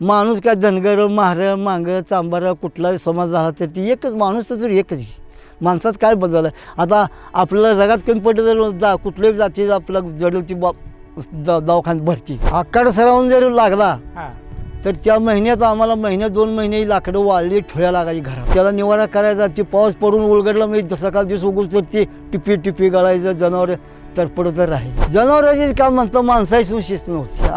माणूस काय धनगर महार मांग चांबार कुठलाही समाज झाला तर ती एकच माणूस तर एकच आहे. माणसात काय बदल आहे. आता आपल्याला जगात कमी पडलं तर कुठल्याही जातीचा आपला जडेल ती दवाखान्यात भरती आकाड सरावून जर लागला तर त्या महिन्यात आम्हाला महिन्यात 2 महिने लाकडं वाळली ठोया लागायची घरात. त्याला निवारा करायचा. ती पाऊस पडून उलगडला म्हणजे सकाळ दिवस उगूच तर ती टिपी गळायचं जनावर तर पडत राहील. जनावरांचे काम म्हणतं माणसाची सुशिस्त नव्हती.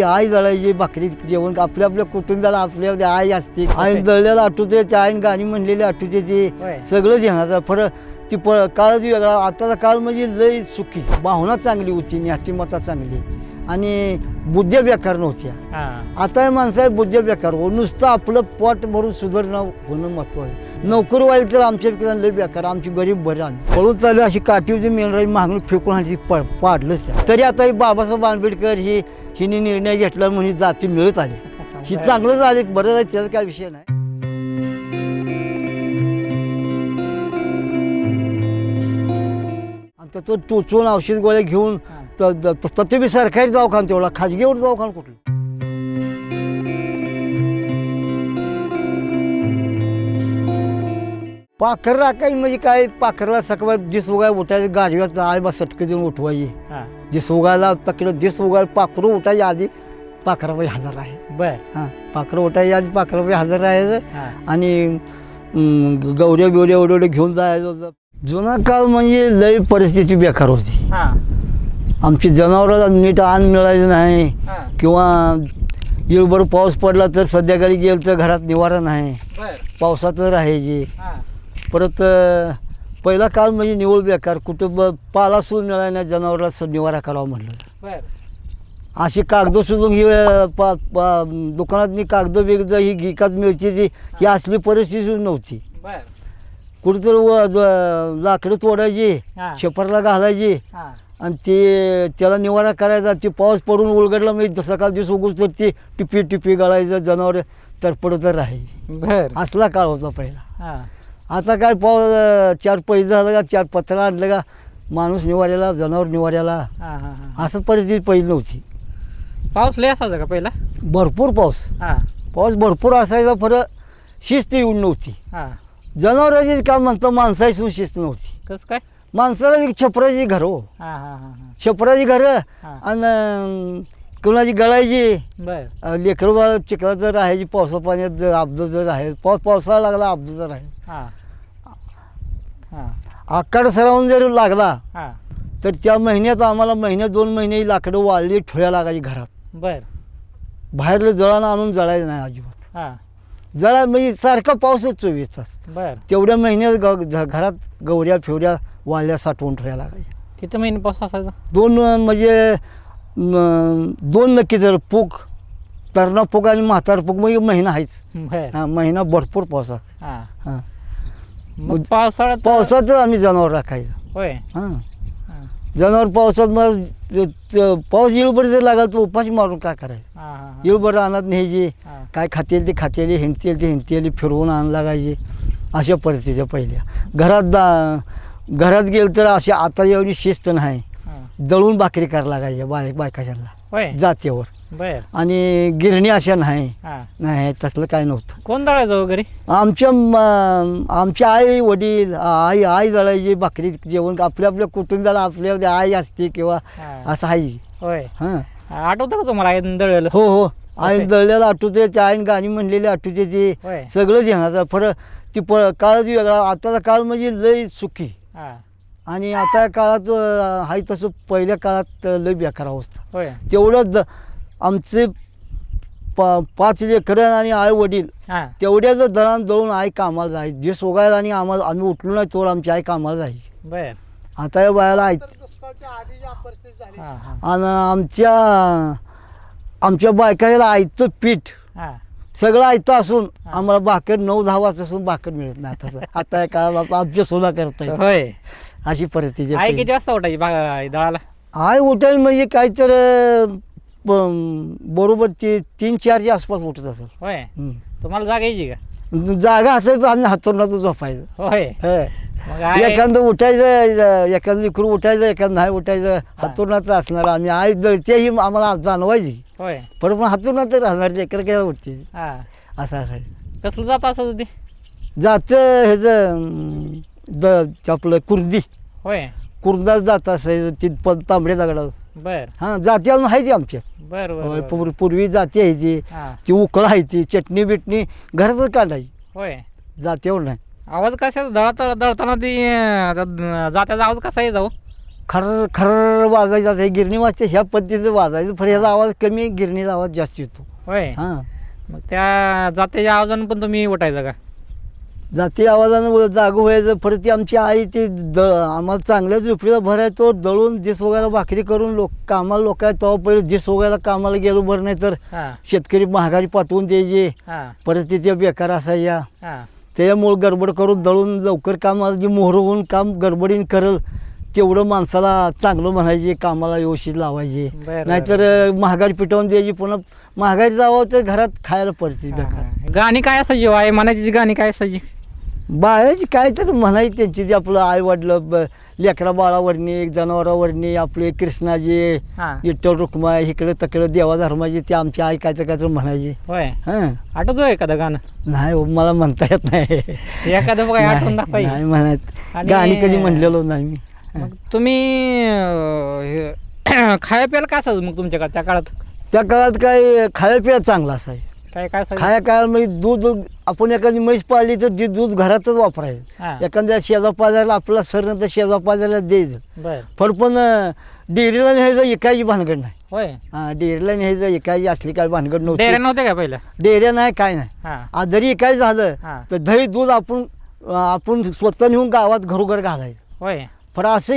आई जळायची भाकरी जेवण आपल्या कुटुंबाला आपल्या आई असते. आई जळलेला आठवते त्या आईन गाणी म्हणलेली आठवते ती सगळं ध्यानाचा फरक ती काळच वेगळा. आताचा काळ म्हणजे लय सुखी भावना चांगली होती नीतिमत्ता चांगली आणि बुद्ध्या बेकार नव्हत्या. आता माणसाला बुद्ध्या बेकार हो नुसतं आपलं पोट भरून सुधारणा होणं महत्त्वाचं. नोकरी व्हायला तर आमच्या लय बेकार आमची गरीब बरं आम्ही पळून चालू अशी काठीवरची मेलराई मागून फेकून आणि पाडलंच त्या. तरी आता बाबासाहेब आंबेडकर हिने निर्णय घेतला म्हणून जाती मिळत आली. ही चांगलं झालं बरं आहे त्याचा काय विषय नाही. आणि तो टोचून औषध गोळ्या घेऊन तथे बी सरकारी दवाखाना तेवढा खाजगीवर दवाखाना कुठलं. पाखर राखायची म्हणजे काय पाखरला सकाळ दिस उगाय उठायचं गाडीवर आई बा सटके देऊन उठवायची. दिस उगायला तकडं दिस उगायला पाखरं उठायच्या आधी पाखराबाई हजर आहे. हां पाखरं उठायच्या आधी पाखराबाई हजर राहायचं आणि गौऱ्या बिवऱ्या एवढे घेऊन जायचं. जुना काळ म्हणजे लय परिस्थिती बेकार होती. आमची जनावराला नीट अन्न मिळायचं नाही किंवा येळभर पाऊस पडला तर संध्याकाळी गेलं तर घरात निवारा नाही. पावसात राहायची. परत पहिला काळ म्हणजे निवळ बेकार कुटुंब पाला सून मिळाला नाही जनावराला निवारा करावा म्हटलं. अशी कागदं सुद्धा ही दुकानातनी कागदं बिगदं ही गिकात मिळते ती ही असली परिस्थिती नव्हती. कुठेतरी लाकडं तोडायची छपरला घालायची आणि ते त्याला निवारा करायचा. ते पाऊस पडून उलगडला म्हणजे सकाळ दिवस उगूच तर ती टिपी गळायचं जनावर तर पडत राहायची. असला काळ होता पहिला. आता काय पाऊस 4 पैसे झालं का 4 पत्र आणलं का माणूस निवाऱ्याला जनावर निवाऱ्याला असं परिस्थिती पहिली नव्हती. पाऊस लय असायचा का पहिला. भरपूर पाऊस भरपूर असायचा फरक शिस्त येऊन नव्हती. जनावरांचे काम म्हणतं माणसाची सुशिस्त नव्हती. कसं काय. माणसाला छपराची घर हो छपराची घरं आणि कुणाची गळायची लेकरं बाळ चिखलात राहायची पावसा पाण्यात अपघात राहायचं पावसाळा लागला अपघात राहायचं. आकाड सरावून जर लागला तर त्या महिन्यात आम्हाला महिन्यात 2 महिने लाकडं वाळली ठोया लागायची घरात. बाहेरलं जळानं आणून जळायचं नाही अजिबात. जळा म्हणजे सारखा पाऊसच 24 तास. तेवढ्या महिन्यात घरात गौऱ्या फेवऱ्या वाळल्या साठवून ठेवायला लागायच्या. किती महिने पाऊस असायचा. 2 म्हणजे 2 नक्की जर पूक तरणा पूक आणि म्हातार पूक म्हणजे महिना आहेच. महिना भरपूर पाऊस आहे. पावसात आम्ही जनावर राखायचं. जनावर पावसात मग पाऊस येळभर जर लागला तर उपाशी मारून काय करायचं. येळभर रानात न्यायची काय खातेल ते खातेली हिंडतेली फिरवून आण लागायची. अशा परिस्थितीच्या पहिल्या घरात गेलं तर अशी आता एवढी शिस्त नाही. दळून भाकरी करायला लागायच्या बायकाशांना जातीवर आणि गिरणी अशा नाही तसलं काय नव्हतं. कोण दळायचं वगैरे. आमच्या आई वडील आई जळायची भाकरी जेवण आपल्या कुटुंबाला आपल्या आई असते किंवा असं आहे. आठवतं का तुम्हाला दळलेलं. हो आई दळलेलं आठवते त्या आईन गाणी म्हणलेली आठवते ती सगळं ध्यानाचा फरक ती काळच वेगळा. आताचा काळ म्हणजे लय सुखी आणि आता काळात आहे तसं पहिल्या काळात लय बेकार अवस्था. तेवढंच आमचे 5 लेकरं आणि आई वडील तेवढ्याच दळून आई कामाला जायची. जे सोगायला आणि आम्ही उठलो नाही तोवर आमची आई कामाला जायची. आता या बायाला आणि आमच्या बायकाला आयतं पीठ सगळं आयतं असून आम्हाला भाकर 9-10 वाजतासून भाकर मिळत नाही. तसं आता या काळात आमच्या सोना करताय अशी परिस्थिती. आई किती वाजता उठायची दळाला. आई उठायला म्हणजे काय तर बरोबर 3-4च्या आसपास उठत असेल. तुम्हाला जागा यायची का. जागा असेल तर आम्ही हातोरणात झोपायचं. मग आहे एखादं उठायचं एखादं लिकरू उठायचं एखादं नाही उठायचं हातूरणाचं असणार आम्ही आई जळतेही आम्हाला जाणवायची होय पण हातूरणात राहणार लेकर काय उठते हा असं असायचं. कसलं जात असं ते जातं ह्याचं आपलं कुर्दी होय कुर्दाच जात असायचं ती तांबड्या दगडावर. बर हां जाती अजून आहे ती आमच्या बर होय, बर पूर्वी जाती आहे ती हा ती उकळ आहे ती चटणी बिटणी घरातच काढायची होय जातीवर नाही. आवाज कसा दळताना ती जात्याचा आवाज कसा आहे जाऊ खरं खरं वाजायचं हे गिरणी वाजते ह्या पद्धतीचं वाजायचं पण ह्याचा आवाज कमी गिरणीचा आवाज जास्त येतो. होय हां मग त्या जात्याच्या आवाजानं पण तुम्ही उठायचं का जाती आवाजानं जागं व्हायचं परत ती आमची आई ती आम्हाला चांगल्या झोपडीला भरायचो दळून दिस वगैरे भाकरी करून कामाला लोक आहेत तेव्हा पहिले दिस वगैरे कामाला गेलो बरं नाही तर हा शेतकरी महागारी पाठवून द्यायचे हा परिस्थिती बेकार असायच्या हा त्याच्यामुळं गडबड करून दळून लवकर कामाला जी मोहर होऊन काम गडबडीन करल तेवढं माणसाला चांगलं म्हणायचे कामाला व्यवस्थित लावायचे बरं, नाहीतर महागारी पिटवून द्यायची पुन्हा महागारी जावं तर घरात खायला परिस्थिती बेकार. गाणी काय असायची आई म्हणायची गाणी काय असायची बाळाची काय तर म्हणायची त्यांची ती आपलं आई वडलं लेकरा बाळावरणी जनावरावरणी आपले कृष्णाजी हा विठ्ठल रुक्माई इकडं तिकडं देवा धर्माची ते आमची आई काय तर म्हणायची. होय हां आठवतोय एखादं गाणं नाही हो, मला म्हणता येत नाही एखादं बघा आठवून दाखवा नाही म्हणत आणि- गाणी कधी म्हणलेलो नाही मी. मग तुम्ही खाया प्यायला काय असायचं मग तुमच्याकडे त्या काळात त्या काळात काय खायला पिया चांगला असायचं काय काय असायचं खाया काळामध्ये दूध आपण एखादी म्हैस पाळली तर ते दूध घरातच हा. वापरायचं एखाद्या शेजापाजाला आपला सर तर शेजापाजाला द्यायचं बर पण डेअरीला न्यायचं एकाची भानगड नाही. होय हां डेअरीला न्यायचं एकाची असली काय भानगड नव्हती. डेऱ्या नव्हत्या का पहिल्या डेअऱ्या नाही काय नाही हा आज जरी काय झालं हा तर दही दूध आपण स्वतः नेऊन गावात घरोघर घालायचं. होय पण असं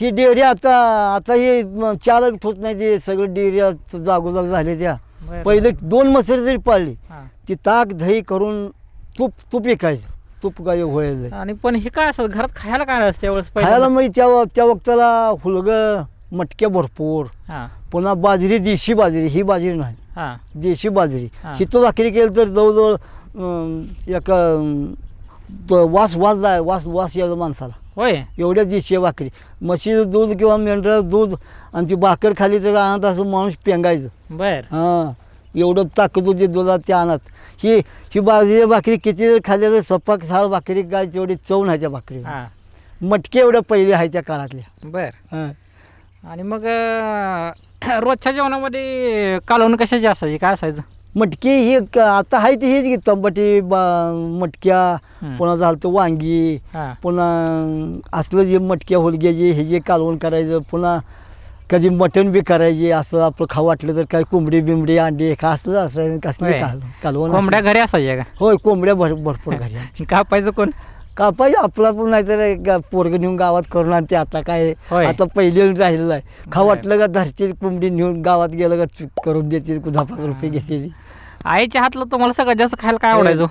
ही डेअरी आता ही चालत होत नाही ते सगळं डेअरी जागोजाग झाले त्या बरं. पहिले 2 मसरी जरी पाळली हा. ती ताक दही करून तूप विकायचं तूप काय व्हायचं आणि पण हे काय असं घरात खायला काय असतं त्यावेळेस खायला मग त्या वक्ताला हुलगं मटक्या भरपूर हा पुन्हा बाजरी देशी बाजरी ही बाजरी नाही हा देशी बाजरी हा. ही तो भाकरी केली तर जवळजवळ एक वास यायचं माणसाला होय एवढ्या देशी भाकरी म्हशीचं दूध किंवा मेंढराचं दूध आणि ती भाकर खाली तर आणत असं माणूस पेंगायचं. बर हां एवढं ताकद होती दुधात त्या आणत ही बाजरी भाकरी किती जर खाल्ली तर सपाक साळ भाकरी काय तेवढी चव नाही त्या भाकरी हा मटके एवढ्या पहिले आहे त्या काळातल्या. बर हां आणि मग रोजच्या जेवणामध्ये कालवण कशाची असायची काय असायचं मटकी ही आता आहे ती हीच की तंबाटी मटक्या हं. पुन्हा झालं तर वांगी हा पुन्हा असलं जे मटक्या होलग्याचे हे जे कालवण करायचं पुन्हा कधी मटण बी करायचे असं आपलं खाऊ वाटलं तर काय कोंबडी बिंबडी अंडे का असलं असं कसले होय. कालवण कोंबड्या असलं. घरी असायच्या होय कोंबड्या भरपूर घरी आहे. का कापायचं कोण कापायचं आपला पण नाहीतर पोरगं नेऊन गावात करून आणते आता काय होय. आता पहिले राहिलेलं आहे खाऊ बरं. वाटलं का धरते कोंबडी नेऊन गावात गेलं का करून देते 10-5 रुपये घेते ती. आईच्या हातलं तुम्हाला सगळ्यात जास्त खायला काय आवडायचं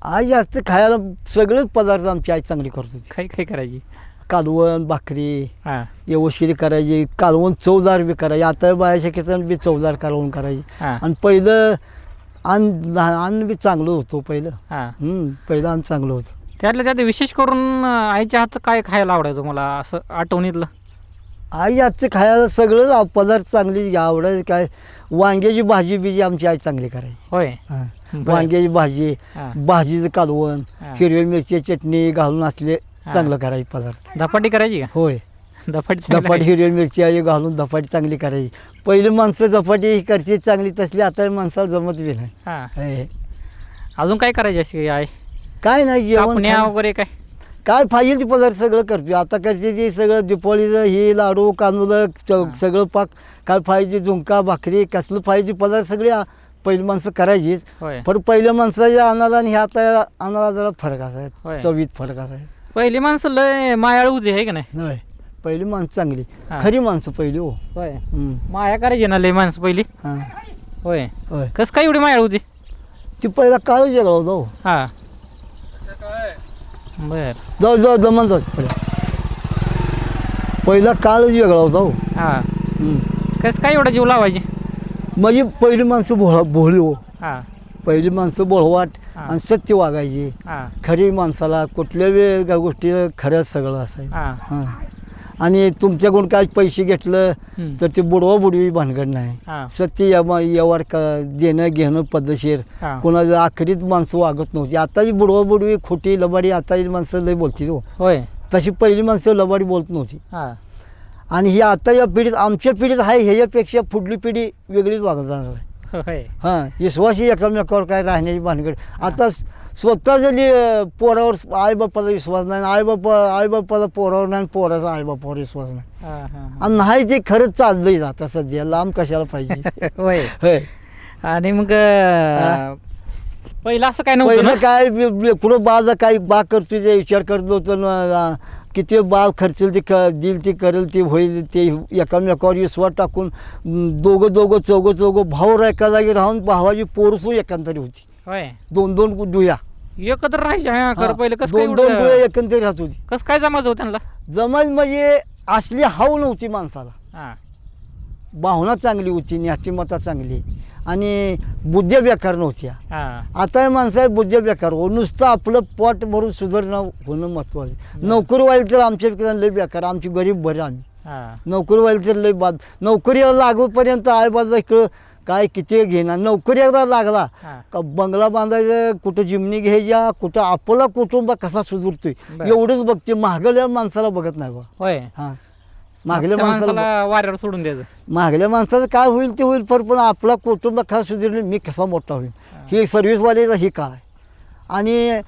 आई जास्त खायला सगळेच पदार्थ आमची आई चांगली करत होती. काय करायची कालवण भाकरी हा व्यवस्थित करायची कालवण चवदार बी करायची आता बायाच्या खेळात बी चवदार कालवण करायची हा आणि पहिलं अन्न बी चांगलं होतं पहिलं. हा पहिलं अन्न चांगलं होतं. त्यातल्या त्यात विशेष करून आईच्या हातचं काय खायला आवडायचं मला असं आठवणीतलं आई आजचं खायला सगळं पदार्थ चांगली आवडायचं काय वांग्याची भाजी बिजी आमची आई चांगली करायची. होय हां. बरं. वांग्याची भाजी हा. भाजीचं कालवण हा. हिरव्या मिरची चटणी घालून असले हा. चांगलं करायचे पदार्थ. धपाटी करायची का होय धपाटी चांगली धपाटी करायची. हिरव्या मिरची आई घालून धपाटी चांगली करायची. पहिली माणसं धपाटी ही करते चांगली तसली आता माणसाला जमत बी नाही. हा हे. अजून काय करायची अशी आई काय नाही जेवण कापण्या खाणं. वगैरे काय काय पाहिजे ते पदार्थ सगळं करते आता करते ते सगळं दिपावलीचं हे लाडू कांदुलं सगळं पाक काय पाहिजे झुंका भाकरी कसलं पाहिजे पदार्थ सगळे पहिली माणसं करायचीच. होय पण पहिल्या माणसाच्या अन्नाला आणि ह्या आता अन्नाला जरा फरक होय. असायचा चवीत फरक असायचा. पहिली माणसं लय मायाळू होती आहे का नाही नाही पहिली माणसं चांगली हा. खरी माणसं पहिली हो. होय हम्म. माया करायची ना लय माणसं पहिली हां. होय होय कसं काय एवढी मायाळू होती ती पहिला काळच वेगळा होता हो. हा बर जाऊ जमन जाऊ पहिला काळच वेगळा होता हो. हा हम्म. कसं काय एवढा जीव लावायची म्हणजे पहिली माणसं भोळी हो. हा पहिली माणसं बोळवाट हा. आणि सत्य वागायची. हां खरी माणसाला कुठल्या गोष्टी खरंच सगळं असायचं. हां हां आणि तुमच्याकडून काय पैसे घेतलं हम्म. तर ते बुडवा बुडवी भानगड नाही. हां सत्य व्यवहार देणं घेणं पद्धतशीर. हां कोणाचं आखरीत माणसं वागत नव्हती. आताची बुडवा बुडवी खोटी लबाडी आताची माणसं लई बोलती हो. होय तशी पहिली माणसं लबाडी बोलत नव्हती. हां आणि ही आता या पिढीत आमच्या पिढीत आहे ह्याच्यापेक्षा पुढली पिढी वेगळीच वागत जाणार आहे. होय हां विश्वासही एकमेकावर काय राहण्याची भानगड. आता स्वतः जरी पोरावर आईबापाचा विश्वास नाही, आईबापाचा पोरावर नाही, पोराचा आईबापावर विश्वास नाही. हां हां आणि नाही ते खरंच चाललंय आता सध्या. लांब कशाला पाहिजे. होय होय आणि मग पहिलं असं काय नव्हतं पहिलं ना? काय कुठं बाजा काही बा करतो ते विचार करत नव्हतं ना. किती बा खर्चेल ते देईल ते करेल ते होईल ते एकामेकावर विश्वास टाकून दोघं चौघं भाऊ एका जागी राहून भावाची पोरसू एकांतरी होती. होय दोन डुया एकत्र राहायचे हां खरं पहिलं कसं काय दोन डुया एवढं- एकंदरी राहत होती. कसं काय जमायचं होतं त्यांना? जमाल म्हणजे असली हाव नव्हती माणसाला. हां भावना चांगली होती, नीतिमत्ता चांगली आणि बुद्ध्या बेकार नव्हत्या. हां आता हे माणसं आहे बुद्ध्या बेकार हो. नुसतं आपलं पोट भरून सुधारणं होणं महत्त्वाचं. नोकरी व्हायला तर आमच्या लय बेकार. आमची गरीब बरं आम्ही. हां नोकरी व्हायला तर लय बाद. नोकरी लागूपर्यंत आईबाजा इकडं काय किती घेणार. नोकरी एकदा लागला हां का बंगला बांधायचं, कुठं जिमनी घ्यायच्या, कुठं आपला कुटुंब कसा सुधारतोय बरं. एवढंच बघते. महागल्या माणसाला बघत नाही बा. होय हां मागल्या त्या माणसाला माणसाला वाऱ्यावर सोडून द्यायचं. मागल्या माणसाचं काय होईल ते होईल पण आपला कुटुंब कसा सुधारले मी कसा मोठा होईल ही सर्व्हिसवाल्याचा ही काळ आहे. आणि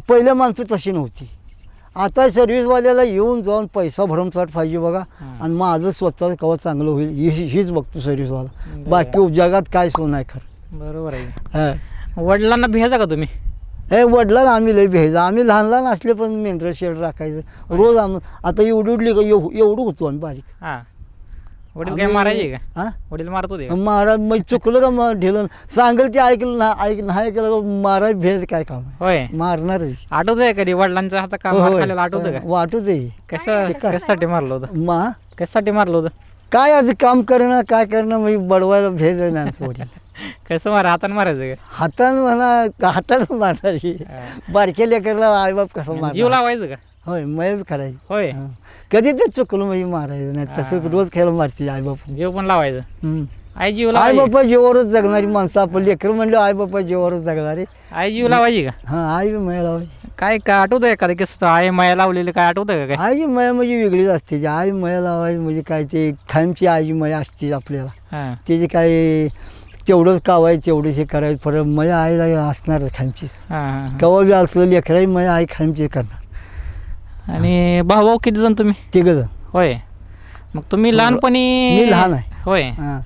पहिल्या माणसं तशी नव्हती. आता सर्व्हिसवाल्याला येऊन जाऊन पैसा भरमसाठ पाहिजे बघा. हां. आणि माझं स्वतःचं कवा चांगलं होईल हीच बघतो सर्व्हिसवाला. बरं. बाकी जगात काय सोन आहे खरं. बरोबर आहे. हां वडिलांना भेजा का तुम्ही? हे वडिलांना आम्ही लय भेजा. आम्ही लहान लहान असले पण मेंढरं शेड राखायचं रोज. आता एवढी उडली का एवढं होतो आम्ही बारीक. हां वडील काय आम्ही- मारायचे का? हां वडील मारत होते का? महाराज मग चुकलं का मग ढेलन सांगेल ते ऐकलं ना नाही ऐकलं का महाराज भेद काय काम आहे. होय मारणार आठवतंय कधी वडिलांचा हाता का मार खाल्लेला आठवतं का? वाटत आहे. कशासाठी मारलं होतं? मा कशासाठी मारलं होतं? काय आज काम करणं काय करणं म्हणजे बडवायला भेद आहे ना आमचं वडील. कसं मारा हाताने मारायचं का? हातानं म्हणा हातानं मारणारी. हां. बारक्या लेकरला आईबाप कसं जीव मारणार. लावायचं का? होय मय करायची. होय हां. कधी ते चुकलं म्हणजे मारायचं नाही. तसं हां. रोज खेळ मारते आईबाप. जीव पण लावायचं. हम्म. आई जीव लावायची? आईबापा जीवावरच जगणारी माणसं आपण लेकर म्हणलं आईबापा जीवावरच जगणारी. आई जीव लावायची का? हां आई मया लावायची. काय का आठवतंय एखादं कसं आई माया लावलेलं काय आठवतंय का काय? आईची मया म्हणजे वेगळीच असते. ती आई मया लावायची म्हणजे काय ते खायमची आईची मया असते आपल्याला. हां त्याची काय तेवढंच कावायचं तेवढंच हे करायचं. फरक मया आईला असणार खायमचीच. हां हां कवा बी असलं लेकराही मया आई खायमची करणार. आणि भाऊ भाऊ किती जण तुम्ही? तिघं जण. होय मग तुम्ही लहानपणी मी लहान आहे. होय हां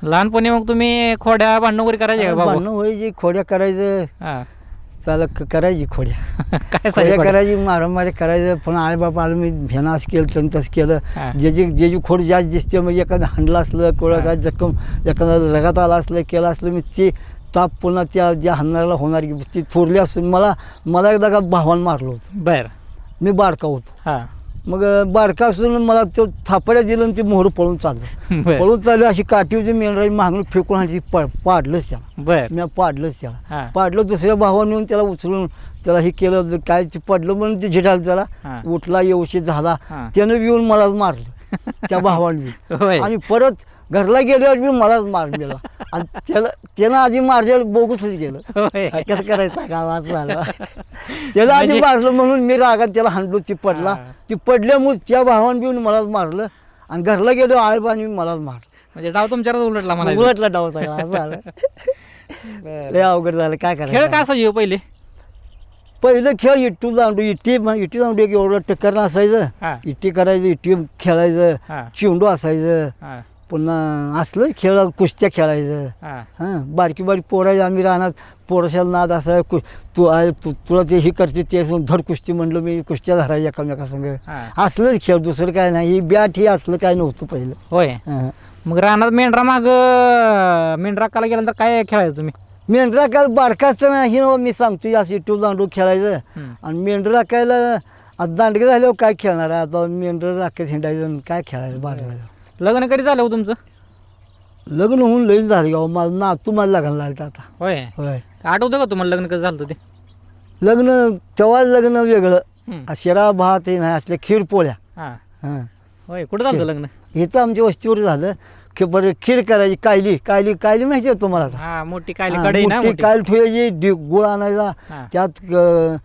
लहानपणी मग तुम्ही खोड्या भांडण वगैरे करायचे का भाऊ? भांडणं व्हायची खोड्या करायचं. हां चाल करायची खोड्या. काय खोड्या सांगितलं? करायची मारामारी करायचं. पण आई बापा आलं मी ह्यानं असं केलं त्यानं तसं केलं. हां. ज्याची खोड जास्त दिसते म्हणजे एखादं हांडलं असलं कोणा काय जखम एखादं रगात आला असलं केलं असलं मी ते ताप पुन्हा त्या ज्या हाणणाऱ्याला होणार की ती थोरली असून मला एकदा का भावानं मारलं होतं. बरं मी बारका होतो. हां मग बारका असून मला तो थापड्या दिलं आणि ते मोहर पळून चाललं. बरं पळून चाललं अशी काठी होती मेंढराची मागणं फेकून आणि पाडलंच त्याला. बरं मी पाडलंच त्याला. हां पाडलं दुसऱ्या भावाने येऊन त्याला उचलून त्याला हे केलं काय ते पडलं म्हणून ते झिटालं त्याला. हां उठला व्यवस्थित झाला. हां. त्यानं येऊन मलाच मारलं त्या भावाने बी. होय आणि परत घरला गेल्यावर बी मलाच मार गेला. आणि त्यानं आधी मारलेलं बोगसच गेलं. होय कसं करायचं गावात झालं. त्याला आधी मारलं म्हणून मी रागात त्याला हाणलो. ती पडला. हां. ती पडल्यामुळे त्या भावाने येऊन मलाच मारलं. आणि घरला गेलो आईबाने मलाच मारलं. म्हणजे डाव तुमच्यावर उलटला मला. उलटला डाव सगळा असं झालं. लय अवघड झालं काय खेळ करायचं. काय असायचे हो पहिले? पहिलं खेळ इट्टू दांडू इट्टी दांडू एक एवढं टक्कर असायचं. हां इट्टी करायचं इट्टी खेळायचं. हां चिवंडू असायचं. हां पुन्हा असलंच खेळ कुस्त्या खेळायचं. हां हां बारकी पोरायचं आम्ही राहणार पोराशाला नाद असा तुला ते हे करते ते धड कुस्ती म्हणलं मी कुस्त्या धरायच्या एकामेकासंग. हां असलंच खेळ दुसरं काय नाही. ही बॅट हे असलं काय नव्हतं पहिलं. होय हां मग रानात मेंढरा मेंढराकाला गेल्यानंतर काय खेळायचं तुम्ही? मेंढरा काय बारका असताना ही ना मी सांगतो असं इटू दांडू खेळायचं. हं. आणि मेंढर राखायला आता दांडगे झाल्यावर काय खेळणार आहे आता मेंढर राखत हिंडायचं आणि काय खेळायचं बारका झाल्यावर. लग्न कधी झालं हो तुमचं? लग्न होऊन लईन झालं गाव माझं नातू मला लग्न लागलं आता. होय होय आठवतं का तुम्हाला लग्न कसं झालं होतं ते? लग्न तेव्हा लग्न वेगळं हं. शिरा भात हे नाही असल्या खीर पोळ्या. हां हां होय कुठं झालं होतं लग्न? इथं आमच्या वस्तीवर झालं की बरं खीर करायची कायली कायली कायली माहिती आहे तुम्हाला का? हां मोठी कायली हां, कढई ना मोठी मोठी. कायल ठेवायची गुळ आणायचा हां. त्यात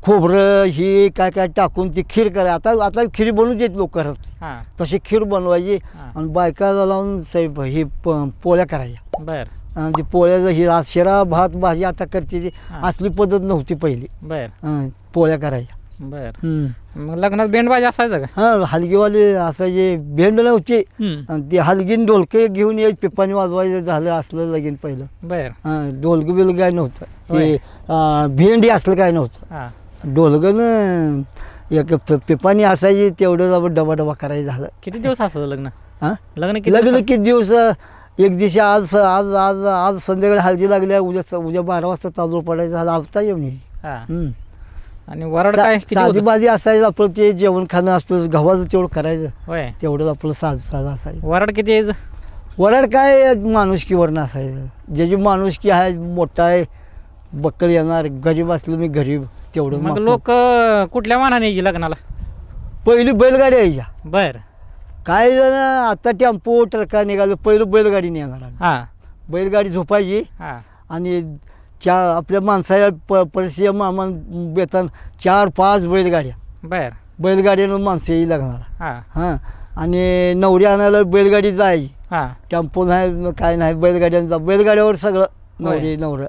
खोबरं ही काय काय टाकून ती खीर करायची. आता खीर बनवून देत लोक करत हां तशी खीर बनवायची हां. आणि बायकाला लावून ही पोळ्या करायच्या बर आणि ती पोळ्याचं ही शिरा भात भाजी आता करते ती हां. असली पद्धत नव्हती पहिली. बर पोळ्या करायच्या. बर हं. मग लग्नात बेंडबाजी असायचं का? हां हलगीवाले असायचे भेंड नव्हते हं. आणि ते हलगीन ढोलके घेऊन यायचे पिपाणी वाजवायचं झालं असलं लगीन पहिलं. बर ढोलकं बिल काय नव्हतं होय. हे भेंडी असलं काय नव्हतं. हां ढोलकं एक पिपाणी असायची तेवढं आपण डबा डबा करायचं झालं. किती दिवस असायचं लग्न? हां लग्न किती लग्न दिवस किती दिवस एक दिवशी आज आज आज आज संध्याकाळी हळदी लागल्या उद्या 12 वाजता तांदूळ पडायचं झालं आवता येऊन हां आणि वरड काय किती साधी होतं? बाजी असायचं आपलं ते जेवण खाणं असतं गव्हाचं तेवढं करायचं होय तेवढंच आपलं साधं असायचं. वरड किती यायचं? वराड काय माणुसकीवरनं असायचं ज्याची माणुसकी आहे मोठा आहे बक्कळ येणार गरीब असलं मी गरीब तेवढं मग मागतो. लोक कुठल्या मानाने यायची लग्नाला? पहिली बैलगाडी यायच्या बर काही जण आता टेम्पो ट्रका निघालं पहिलं बैलगाडी निघाणार आम्ही. हां बैलगाडी झोपायची हां आणि आपल्या माणसाच्या परिचय मामा बेतन 4-5 बैलगाड्या बर बैलगाडीनं माणसं येई लागणार. हां हां आणि नवरी आणायला बैलगाडी जायची हां टेम्पो नाही काय नाही बैलगाड्यांचा बैलगाड्यावर सगळं होय. नवरं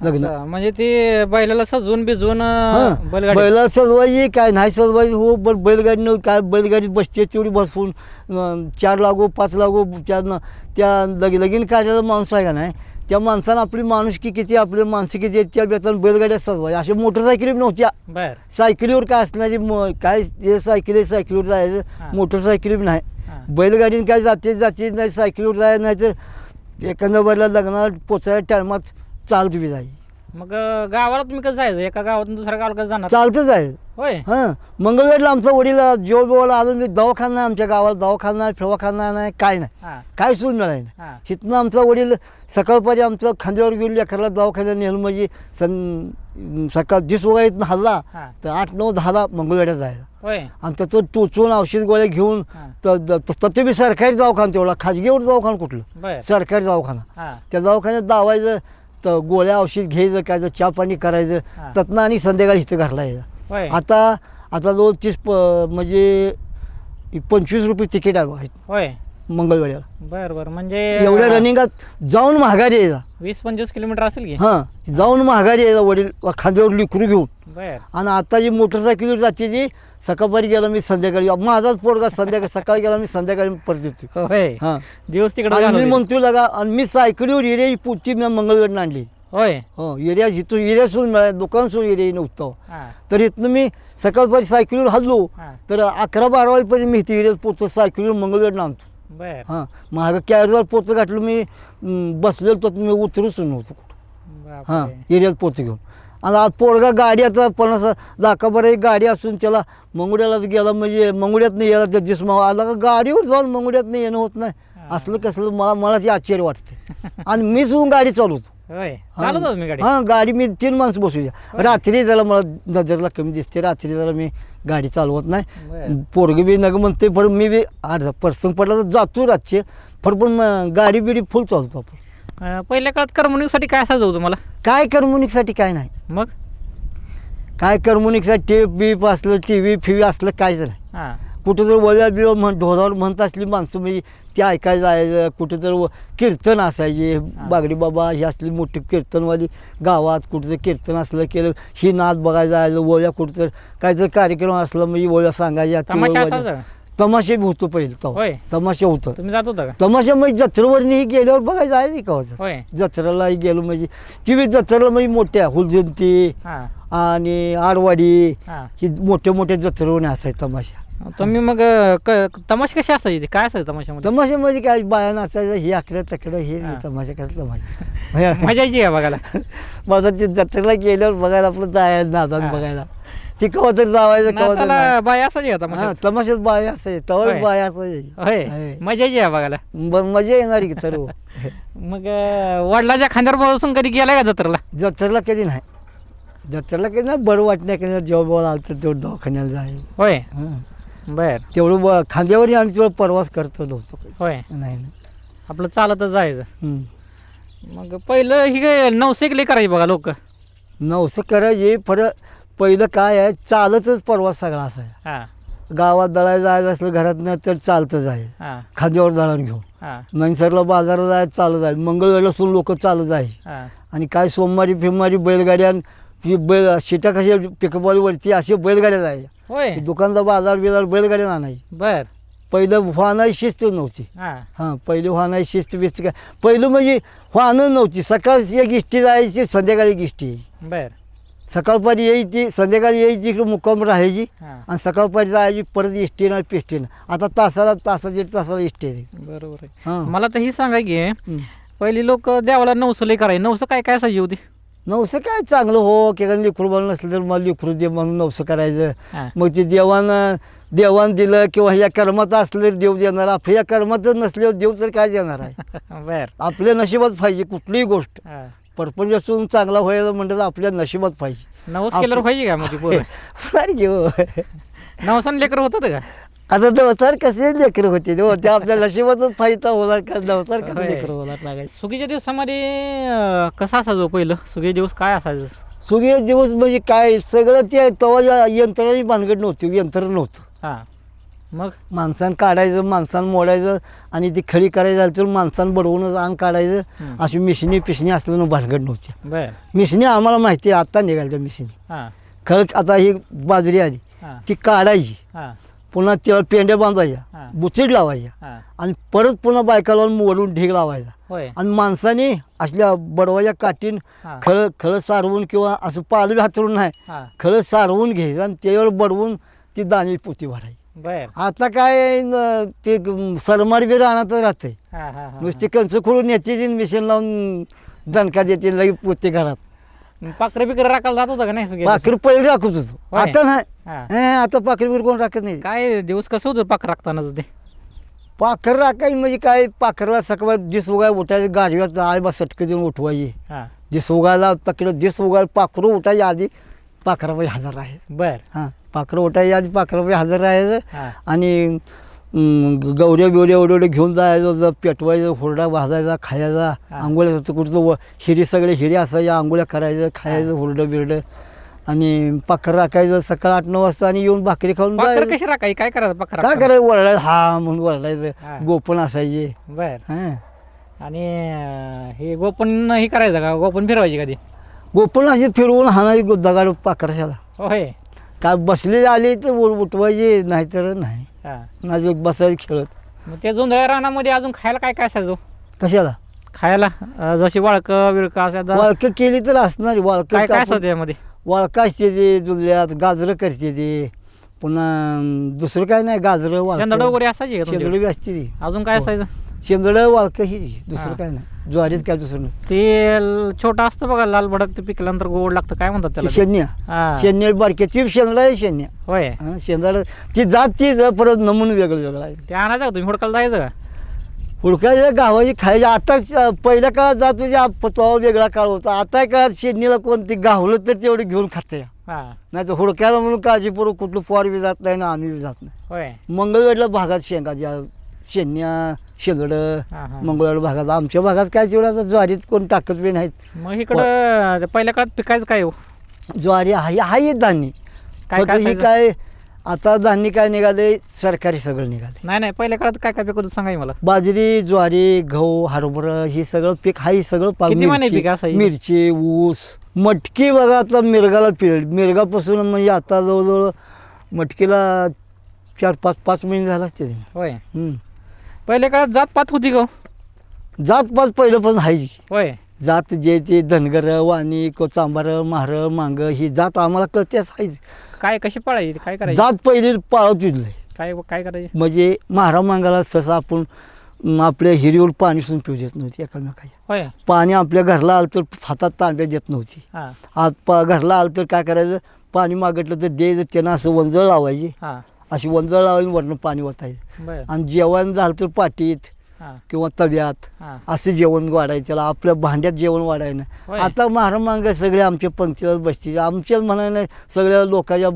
लग्न. अच्छा, म्हणजे ते बैलाला सजवून बिजवून हां बैलगाडी. बैला सजवायची काय नाही सजवायची हो पण बैलगाडीनं काय बैलगाडीत बसते तेवढी बसवून 4 लागो 5 लागो त्या लगीन कार्याला माणूस आहे का नाही त्या माणसानं आपली माणुसकी किती आपली माणसं किती आहेत त्या बेतान बैलगाड्या सजवायच्या. अशा मोटरसायकली नव्हत्या बर सायकलीवर काय असण्याची काय ते सायकलीवर हां. जायचं मोटरसायकली नाही. हां. बैलगाडीने काय जाते नाही सायकलीवर जायचं नाही तर एखाद्या बैला लग्नाला पोचायच्या टायमात चालत बी जायची. मग गावाला तुम्ही कसं जायचं? एका गावातून दुसऱ्या गावाला कसं जाणार? चालतं जायचं. होय हां मंगळवेरला आमचा वडील जेव बिवाला आलो मी दवाखाना नाही आमच्या गावाला दवाखाना नाही फिवाखाना नाही काय नाही हां काय सून मिळाली नाही. हां इथनं आमचा वडील सकाळपारी आमचं खांद्यावर घेऊन लेकरला दवाखान्याला नेलं म्हणजे सकाळ दिसवगा इथनं हल्ला हां तर 8-9-10 मंगळवेढ्यात जायला होय आणि त्याचं टोचून औषध गोळ्या घेऊन हां तर बी सरकारी दवाखाना तेवढा खाजगीवर दवाखाना कुठलं बर सरकारी दवाखाना हां त्या दवाखान्यात दावायचं तर गोळ्या औषध घ्यायचं काय चहा पाणी करायचं हां. त्यातनं आणि संध्याकाळी इथं घरला यायचं. होय आता 2-30 म्हणजे 25 रुपये तिकीट आहे बघा इथं होय मंगळवेढ्याला. बर बर म्हणजे एवढ्या रनिंगात जाऊन महागारी यायचा. 20-25 किलोमीटर असेल की? हां जाऊन महागारी यायचा वडील खांद्यावर लिकरू घेऊन. बर आणि आता जी मोटरसायकलीवर जाते ती सकाळपारी गेला मी संध्याकाळी माझाच पोरगा सकाळी गेला मी संध्याकाळी परत येतो. होय हां दिवस तिकडे आणि मी घालवले. म्हणतो लगा आणि मी सायकलीवर एरिया पुढची मी मंगळवेढनं आणली. होय हो एरिया इथून एरिया सोडून मिळाला दुकान सोडून एरिया नव्हतं हां तर इथनं मी सकाळपारी सायकलीवर हल्लो हां तर 11-12 वाजेपर्यंत मी इथे एरियात पोचतो सायकलीवर मंगळवेढनं आणतो. बर हां महाग कॅरीवर पोचं घातलं मी बसलेलो तर मी उतरूच नव्हतो कुठं. हां बापरे. एरियात पोचं घेऊन आणि आज पोरगा गाडी आता 50 लाखाभर एक गाडी असून त्याला मंगुड्याला गेला म्हणजे मंगुड्यातनं यायला त्या दिसमा आला का गाडीवर जाऊन मंगुड्यातनं येणं होत नाही. हां. असलं कसलं मला ते आश्चर्य वाटते आणि मी जाऊन गाडी चालवतो. होय चालत होतो मी गाडी. हां गाडी मी 3 माणसं बसू द्या रात्री जरा मला नजरला कमी दिसते रात्री जरा मी गाडी चालवत नाही. बर पोरगी बी नग म्हणते पण मी बी अर्धा प्रसंग पडला तर जातो रातचे पण गाडी बिडी फुल चालतो आपण. पहिल्या काळात करमणुकीसाठी काय असायचं होतं तुम्हाला? काय करमणुकीसाठी काय नाही मग काय करमणुकीसाठी टेप बीप असलं टी व्ही फिव्ही असलं काहीच नाही. हां कुठं जर वळ्या बिवा ढोरावर म्हणत असली माणसं म्हणजे ते ऐकायला जायचं कुठं तर कीर्तन असायचे बागडी बाबा ही असली मोठी कीर्तनवाली गावात कुठं तर कीर्तन असलं केलं ही नाच बघायला जायचं वळ्या कुठं तर काय जर कार्यक्रम असला म्हणजे वळ्या सांगायच्या तमाशा असायचा का? तमाशे बी होतो पहिलं तेव्हा. होय तमाशा होतं तुम्ही जात होता का? तमाशा म्हणजे जत्रेवरही गेल्यावर बघायला जायचं का होतं होय जत्रेलाही गेलो म्हणजे ती बी जत्रेला म्हणजे मोठ्या हुलजंती हां आणि आडवाडी हां ही मोठ्या तमाशे असायचे तमाशा. तुम्ही मग तमाशा कशी असायची? काय असायचं तमाशामध्ये? तमाशामध्ये काय बाया नाचायचं हे आकडं तकडं हे हां. तमाशा कसं तमाशा मजा यायची का बघायला? माझं ते जत्रेला गेल्यावर बघायला आपलं जायला नादान हां. बघायला. ती कवा तरी जावायचं कवा तरी नाचाला नाही. बाय असायची आता हा, तमाशात बाय असायची तवळ होय. बाय असायची होय होय. मजा यायची आहे बघायला. मजा येणार की तर मग वडिलाच्या खांद्यावर बसून कधी गेलाय का जत्रेला? जत्रेला कधी नाही जत्रेला कधी नाही बरं वाटण्या कधी जेव्हा आलं तर तेवढं दवाखान्याला जायचं होय हां बर तेवढं खांद्यावरही आम्ही तेवढं प्रवास करतो नव्हतो होय नाही नाही आपलं चालतच जायचं. हम्म. मग पहिलं ही काय नवसेकले करायची बघा लोक. नवसं करायचे फरक पहिलं काय आहे चालतच प्रवास सगळा असायचा. हां गावात दळायला जायचं असलं घरातनं तर चालतं जायचं हां खांद्यावर दळण घेऊन. हां नंसरला बाजारात जायचं चालत जायचं मंगळवेळेला सुद्धा लोक चालत जायचे हां आणि काय सोमवारी फिमवारी बैलगाड्या ही बैल शिटा कशा पिकअपवालीवरती असे बैलगाड्या जायच्या होय दुकानचा बाजार बिजार बैलगाड्या आणायची. बर पहिलं वाहनाची शिस्त नव्हती. हां हां पहिली वाहनाची शिस्त बिस्त काय पहिलं म्हणजे वाहनं नव्हती सकाळची एक इष्टी जायची संध्याकाळी एक इष्टी यायची बर सकाळपारी यायची संध्याकाळी यायची इकडे मुक्काम राहायची हां आणि सकाळपारी जायची परत इष्टीनं पिष्टीनं आता तासाला दीड तासाला इष्टी आहे. बरोबर आहे. हां मला तर ही सांगा की हं. पहिली लोक देवाला नवसं लय करायची. नवसं काय काय असायची होती? नवसं काय चांगलं हो की लेकरू बाळ नसलं तर मला लेकरू दे म्हणून नवसं करायचं. हां मग ते देवान दिलं किंवा ह्या कर्मात असलं तर देव देणार आपल्या कर्मातच नसल्यावर देव तर काय देणार आहे. बर आपल्या नशिबात पाहिजे कुठलीही गोष्ट हां परपंच असून चांगला व्हायचं म्हणलं तर आपल्या नशिबात पाहिजे. नवस केल्यावर पाहिजे का मग ती पोरं? फार घेऊ नवसान लेकर होतं का? आता नवसार कसे लेकर होते ते आपल्या नशिबातच फायदा होणार का नवसार कसं होय. लेकर होणार लागायचं. सुगीच्या दिवसामध्ये कसं असायचं पहिलं? सुगीचे दिवस काय असायचं? सुगे दिवस म्हणजे काय सगळं ते तेव्हा यंत्रणाची भानगड नव्हती यंत्र नव्हतं. हां मग माणसानं काढायचं माणसानं मोडायचं आणि ती खडी करायची झाली तर माणसानं बडवूनच अंग काढायचं. हं. अशी मिशनी पिशनी असल्यानं भानगड नव्हती. बर मिशनी आम्हाला माहिती आहे आत्ता निघाल्या मिशनी हां खळ आता ही बाजरी आली हां ती काढायची हां पुन्हा त्याला पेंड्या बांधायच्या हां बुचीड लावायच्या हां आणि परत पुन्हा बायका लावून मोडून ढीग लावायचा होय आणि माणसाने असल्या बडवाच्या काठीन हां खळं सारवून किंवा असं पालवी हातरून नाही हां खळं सारवून घ्यायचं आणि त्यावर बडवून ती दाणी पोती भरायची. बर आता काय ते सरमाड बी राहणार राहते हां हां हां नुसती कंच खोडून येते मिशन लावून दणका देते लगे पोते घरात. पाखरं बिकर राखायला जात होतं का नाही सुगीच्या पाखर पहिले राखत होतो होय. आता नाही हां आता पाखर बिर कोण राखत नाही. काय दिवस कसं होतं पाखर राखतानाच ते? पाखर राखायची म्हणजे काय पाखरला सकाळ दिस उगाय उठायचं गाडीवर आई बा सटकं देऊन उठवायची हां दिस उगायला तकडं दिस उगायला पाखरं उठायच्या आधी पाखराबाई हजर आहे. बर हां पाखरं उठायच्या आधी पाखराबाई हजर राहायचं हां आणि गौऱ्या बिवऱ्या एवढे घेऊन जायचं पेटवायचं हुरडा भाजायचा खायचा हां. आंघोळ्या होतं कुठचं हिरी सगळे हिरी असायच्या आंघोळ्या करायचं खायचं हुरडं बिरडं आणि पाखर राखायचं सकाळ 8-9 वाजता आणि येऊन भाकरी खाऊन पाखर जायचं. कशी राखायची? काय करायचं पाखर काय करायचं वरडायचं हा म्हणून हां. वरडायचं गोपन असायचे. बर हां आणि हे गोपन हे करायचं का? गोपन फिरवायची कधी? गोपन असे फिरवून हाणायची दगाड पाखराशाला होय काय बसले आले तर उठवायचे नाहीतर नाही हां नाजूक बसायचं खेळत. मग त्या जोंधळ्या रानामध्ये अजून खायला काय काय असायचं? कशाला खायला जशी वाळकं विळकं असं वाळकं केली तर असणार वाळकं काय काय कापून- असतं त्यामध्ये? वाळका असते ते जुलल्यात गाजरं करते ते पुन्हा दुसरं काय नाही गाजरं शेंदडं वगैरे असायची का तुमच्याकडे? शेंदडं बी असते ती अजून काय हो. असायचं? शेंदडं वाळकं ही दुसरं हां. काय नाही ज्वारीत काय दुसरं नाही. ते छोटं असतं बघा लाल भडक ते पिकल्यानंतर गोड लागतं काय म्हणतात ती त्याला? शेन्या हां शेन्या बारक्या ती शेंदडा आहे शेन्या होय हां शेंदडं ती जात ती परत नमून वेगळं वेगळं आहे. ते आणायचं का तुम्ही हुडकायला जायचं का? हुडकायच्या गावाची खायची आता पहिल्या काळात जात म्हणजे तो वेगळा काळ होता आता काळात शेणीला कोणती गावलं तर तेवढं घेऊन खाते हां नाही तर हुडकायला म्हणून काळजीपूर्वक कुठलं पोर बी जात नाही ना आम्ही बी जात नाही. होय मंगळवेढला भागात शेंगाच्या शेन्या शेंगडं हां हां मंगळवेढ भागात आमच्या भागात काय तेवढं आता ज्वारीत कोण टाकत बी नाहीत. मग इकडं पहिल्या काळात पिकायचं काय हो? ज्वारी आहे धान्य काय फक्त काय ही असायचं? काय आता धान्य काय निघाले सरकारी सगळं निघाले नाही नाही पहिल्या काळात काय काय पीक होतं सांगा की मला. बाजरी ज्वारी गहू हरभरा हे सगळं पीक हा सगळं किती महिने पीक असायचे? मिरची ऊस मटकी बघा आता मिरगाला पिरियड मिरगापासून म्हणजे आता जवळजवळ मटकीला 4-5 महिने झाला असतील. होय पहिल्या काळात जात पात होती का हो? जात पाच पहिलं पण हायची होय जात जे ते धनगर वाणी कोचांबार मार मांग ही जात आम्हाला कळतेच आहेच. काय कशी पाळायची काय करायची? जात पहिली पाळत विधलंय काय काय करायची? म्हणजे महारा मांगाला तसं आपण आपल्या हिरीवर पाणी सुद्धा पिऊ देत नव्हती एकामेकाच्या. होय पाणी आपल्या घरला आलं तर हातात तांब्या देत नव्हती. हां घरला आलं तर काय करायचं पाणी मागितलं तर दे, त्यानं असं वंजळ लावायची, हां अशी वंजळ लावायची, वरनं पाणी ओतायचं. बर आणि जेवण झालं तर पाटीत हां किंवा तव्यात हां असं जेवण वाढायचं, त्याला आपल्या भांड्यात जेवण वाढायचं नाही. होय. आता महारामांग सगळे आमच्या पंक्तीवर बसते, आमच्याच म्हणाने सगळ्या लोकांच्या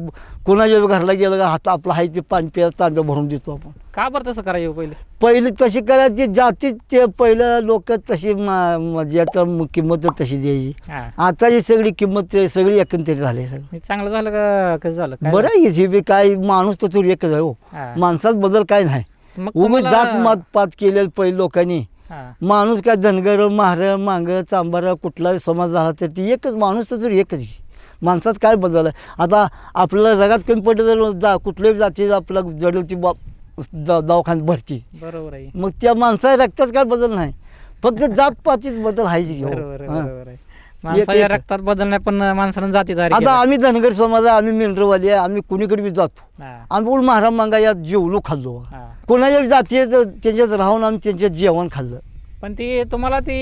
कोणाच्या घरला गेलं का हात आपलं आहे ते पाणी प्यायला तांब्या भरून देतो आपण. का बरं तसं करायचं पहिले? पहिले तशी करायची जाती, ते पहिलं लोक तशी ज्याचा किंमत तशी द्यायची. हां आताची सगळी किंमत ते सगळी एकंदरीत झाली सगळं. हे चांगलं झालं का कसं झालं काय बरं आहे हे बी, काय माणूस तर तू एकच आहे हो, हां. माणसात बदल काय नाही. मग उगाच तुम्हाला- जात मात पात केले पहिले लोकांनी. हां माणूस काय धनगर मार मांग चांबार कुठलाही समाज झाला तर ती एकच माणूस तर एकच आहे. माणसात काय बदल आहे? आता आपल्याला रगात कमी पडलं तर कुठल्याही जातीचा आपला जडेल ती दवाखान्यात भरती, बरोबर आहे. मग त्या माणसाच्या रक्तात काय बदल नाही, फक्त जात पातीत बदल आहे की हो. बरोबर आहे, हां. बरोबर आहे. माणसाच्या रक्तात बदल नाही पण माणसानं जाती जारी आता आम्ही धनगर समाज आहे, आम्ही मिनरवाली आहे, आम्ही कुणीकडे बी जातो, हां आम्ही बोल महाराज मांगा यात जेवलो खाल्लो. हां कोणाच्या जाती आहे तर त्यांच्यात राहून आम्ही त्यांच्यात जेवण खाल्लं. पण ती तुम्हाला ती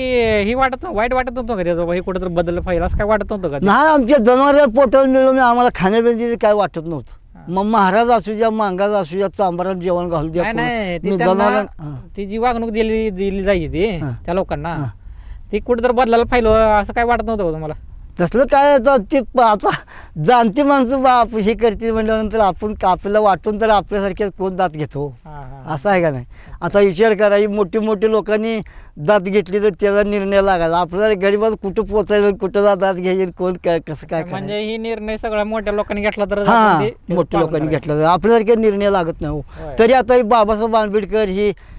ही वाटत वाईट वाटत नव्हतं का त्याचं हे कुठं तर बदल पाहिजे असं काय वाटत नव्हतं का ते? नाही, आमच्या जनावर पोटावर मिळून आम्हाला खाण्यापिण्याचं काय वाटत नव्हतं. हां. मग महाराज असू द्या, मांगाज असू द्या, चांबारात जेवण घालू द्या, नाही नाही ती मी त्यांना- जनावरां- ती जी वागणूक दिली दिली जायची ती हां. त्या लोकांना हां. ती कुठं तर बदलायला पाहिलं असं काय वाटत नव्हतं का तुम्हाला? तसलं काय आता ते आता जाणती माणसं बाप हे करते म्हटल्यानंतर आपण आपल्याला वाटून तर आपल्यासारखे कोण दात घेतो, हां हां असं आहे का नाही? आता विचार करा, ही मोठी लोकांनी दात घेतली तर त्याचा निर्णय लागायचा. आपल्याला गरीबात कुठं पोचायचं, कुठं दात घ्यायचे, कोण काय कसं काय करायचं. म्हणजे ही निर्णय सगळ्या मोठ्या लोकांनी घेतला तर हा, आपण ते मोठ्या पालन लोकांनी करायचं. घेतला आपल्यासारखे निर्णय लागत नाही हो. होय. तरी आता ही बाबासाहेब आंबेडकर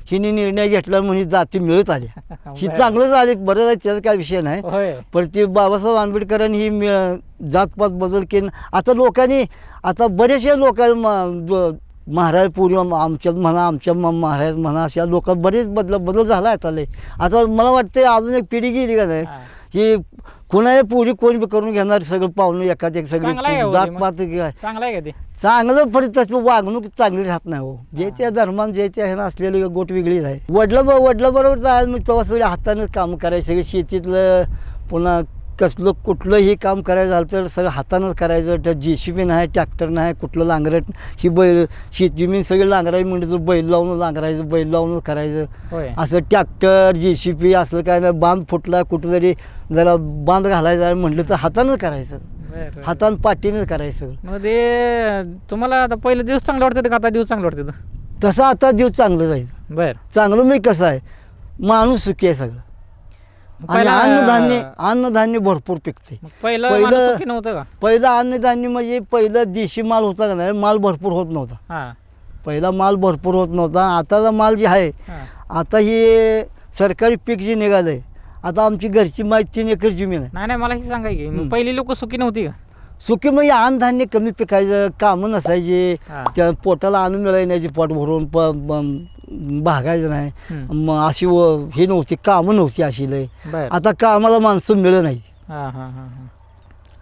हिने निर्णय घेतला म्हणजे जाती मिळत आल्या, ही बरं. चांगलं झाली, बरं आहे, त्याचा काय विषय नाही. होय पण ते बाबासाहेब आंबेडकरांनी ही जातपात बदल केला. आता लोकांनी, आता बरेचशा लोकांना महाराज पूर्वी आमच्यात म्हणा, आमच्या महाराज म्हणा, अशा लोक बरेच बदल झाला आता लय. आता मला वाटतं अजून एक पिढी गेली का नाही, हां. की कोणाही पूर्वी कोण बी करून घेणार, सगळं पाहुणं एकाच एक चांगलं आहे सगळे हो ते मग. जातपात चांगलं आहे का ते? चांगलं, पण तसं वागणूक चांगली राहत नाही हो. जे त्या धर्मान जे त्या ह्यानं असलेली गोट वेगळीच आहे. वडिलाबरोबर जायला मग तेव्हा सगळे हातानं काम करायचं, सगळं शेतीतलं, पुन्हा कसलं कुठलंही काम करायचं झालं तर सगळं हातानंच करायचं. तर JCB नाही, ट्रॅक्टर नाही, कुठलं नांगरट, ही बैल शेती मी सगळं नांगरायचं म्हणजे तर बैल लावून नांगरायचं, बैल लावून करायचं. होय असं ट्रॅक्टर JCB असलं काय नाही. बांध फुटला कुठंतरी जरा बांध घालायचा आहे म्हटलं तर हातानंच करायचं, बरं. हातानं पाठीनंच करायचं. मग ते तुम्हाला आता पहिले दिवस चांगले वाटते का आता दिवस चांगले वाटते? तसं आता दिवस चांगलं जायचं. बर चांगलं मी कसं आहे, माणूस सुखी आहे सगळं, आणि अन्नधान्य भरपूर पिकते. पहिलं पहिलं- माणूस सुखी नव्हतं का? पहिलं अन्नधान्य म्हणजे पहिलं देशी माल होता का नाही, माल भरपूर होत नव्हता. हां पहिला माल भरपूर होत नव्हता. आताचा माल जे आहे, हां आता हे सरकारी पीक जे निघालं आहे, आता आमची घरची माहिती 3 एकर जमीन आहे. नाही नाही मला हे सांगाय की मग पहिली लोक सुखी नव्हती का? सुखी म्हणजे अन्नधान्य कमी पिकायचं, कामं नसायचे, हां. त्या पोटाला आणून मिळायची, पोट भरून भागायचं नाही. हम्म. मग अशी हे नव्हती, कामं नव्हती अशी लय. बर आता कामाला माणसं मिळत नाही. हां हां हां हां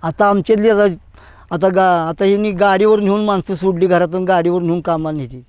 आता आमच्यातली आता ह्यांनी गाडीवर नेऊन माणसं सोडली घरातून, गाडीवर नेऊन कामाला नेते.